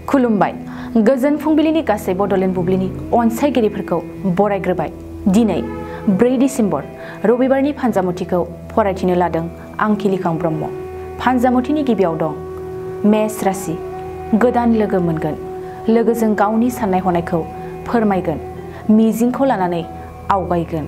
खुलुमबाय गोजोन फुंबिलिनि गासै बड'लेण्ड बुब्लिनि अनसायगिरिफोरखौ बरायग्रोबाय। दिनै 4 डिसेम्बर रबिबारनि फानजामुथिखौ फरायथिनो लादों आं खिलिखां ब्रह्म। फानजामुथिनि गिबियाव दं मेष राशि। गोदान लोगो मोनगोन, लोगोजों गावनि साननाय हनायखौ फोरमायगोन, मिजिंखौ लानानै आवगायगोन।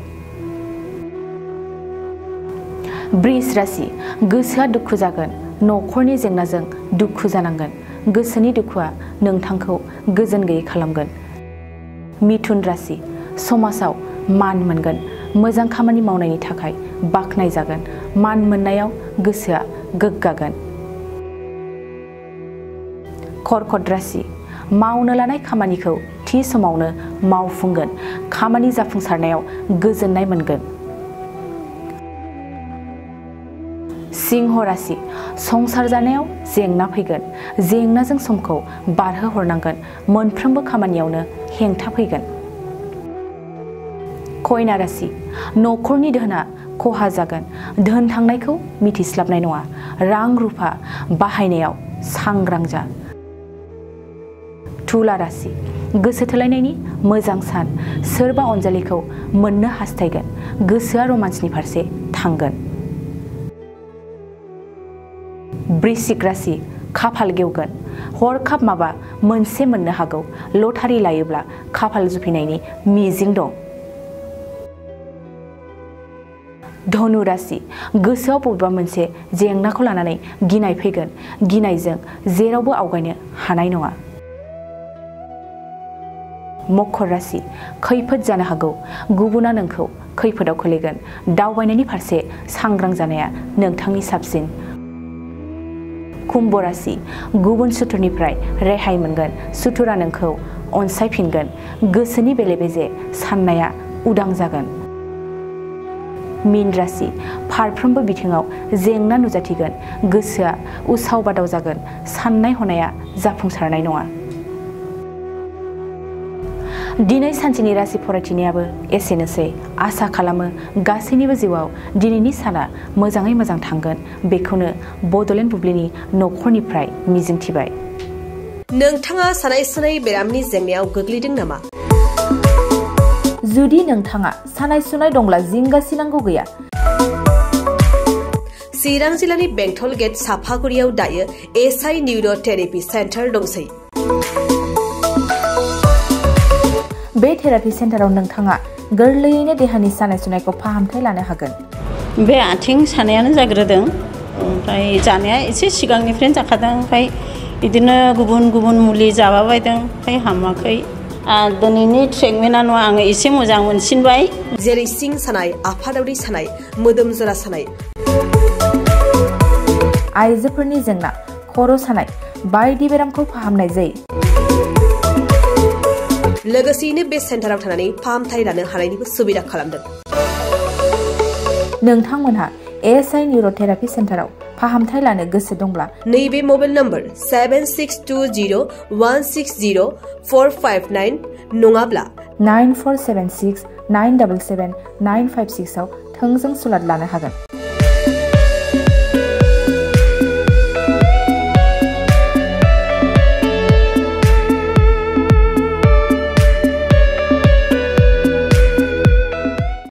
बृष राशि। गोसोआ दुखु जागोन, नखरनि जेंनाजों दुखु जानांगोन। गोसोनि दुखुआ नोंथांखौ गोजोन गैयै खालामगोन। मिथुन राशि। समाजाव मान मोनगोन, मोजां खामानि मावनायनि थाखाय बाख्नाय जागोन। मान मोननायाव गोसोआ गोग्गागोन। कर्कट राशि। मावनो लानाय खामानिखौ थि समावनो मावफुंगोन, खामानि जाफुंसारनायाव गोजोननाय मोनगोन। सिंह राशि। संसार जानायाव जेंना फैगोन, जेंनाजों समखौ बारहोहरनांगोन, मोनफ्रोमबो खामानियावनो हेंथा फैगोन। कन्या राशि। नखरनि धोना खहा जागोन, धोन थांनायखौ मिथिस्लाबनाय नङा। रां रुफा बाहायनायाव सांग्रां जा। तुला राशि। गोसो थोलायनायनि मोजां सान, सोरबा अनजालिखौ मोननो हास्थायगोन, गोसोआ रमान्सनि फारसे थांगोन। वृश्चिक राशि। खाफाल गेवगोन, हरखाब माबा मोनसे मोननो हागौ। लटारि लायोब्ला खाफाल जुफिनायनि मिजिं दं। धनु राशि। गोसोआव बबेबा मोनसे जेंनाखौ लानानै गिनाय फैगोन, गिनायजों जेरावबो आवगायनो हानाय नङा। मकर राशि। खैफोद जानो हागौ, गुबुना नोंखौ खैफोदाव खोलैगोन। दावबायनायनि फारसे सांग्रां जानाया नोंथांनि साबसिन। कुम्भ राशि। गुबुन सुथुरनिफ्राय रेहाय मोनगोन, सुथुरा नोंखौ अनसायफिनगोन। गोसोनि बेले बेजे साननाया उदां जागोन। मीन राशि। फारफ्रोमबो बिथिङाव जेंना नुजाथिगोन, गोसोआ उसाव बादाव जागोन, साननाय हनाया जाफुंसारनाय नङा। दिनै सानसेनि राशि फरायथिनायाबो एसेनोसै। आसा खालामो गासैनिबो जिउआव दिनैनि साना मोजाङै मोजां थांगोन, बेखौनो बड'लेण्ड बुब्लिनि नखरनिफ्राय मिजिंथिबाय। नोंथाङा सानाय सुनाय बेरामनि जेंनायाव गोग्लैदों नामा? जुदि नोंथाङा सानाय सुनाय दंब्ला जिंगासिनांगौ गैया। चिरां जिल्लानि बेंटल गेट साफागुरियाव दायो एसआइ निउर' थेरापि सेन्टार दंसै। बे थेरापि सेन्टाराव नोंथाङा गोरलैयैनो देहानि सानाय सुनायखौ फाहामथाय लानो हागोन। बे आथिं सानायानो जाग्रोदों, ओमफ्राय जानाया एसे सिगांनिफ्रायनो जाखादों, ओमफ्राय बिदिनो गुबुन गुबुन मुलि जाबाबायदों, ओमफ्राय हामाखै। दिनैनि ट्रिटमेन्टआ नङा, आङो एसे मोजां मोनसिनबाय। जेरै सिं सानाय, आफादावरि सानाय, मोदोम जरा सानाय, आइजोफोरनि जेंना, खर' सानाय बायदि बेरामखौ फाहामनाय जायो। लोगोसेयैनो बे सेन्टाराव थानानै फाहामथाय लानो हानायनिबो सुबिदा खालामदों। नोंथांमोनहा एसआइ निउर' थेरापि सेन्टाराव फाहामथाय लानो गोसो दंब्ला नैबे मबाइल नम्बर 7620160459 नङाब्ला 9476977956 आव थोंजों सुलाद लानो हागोन।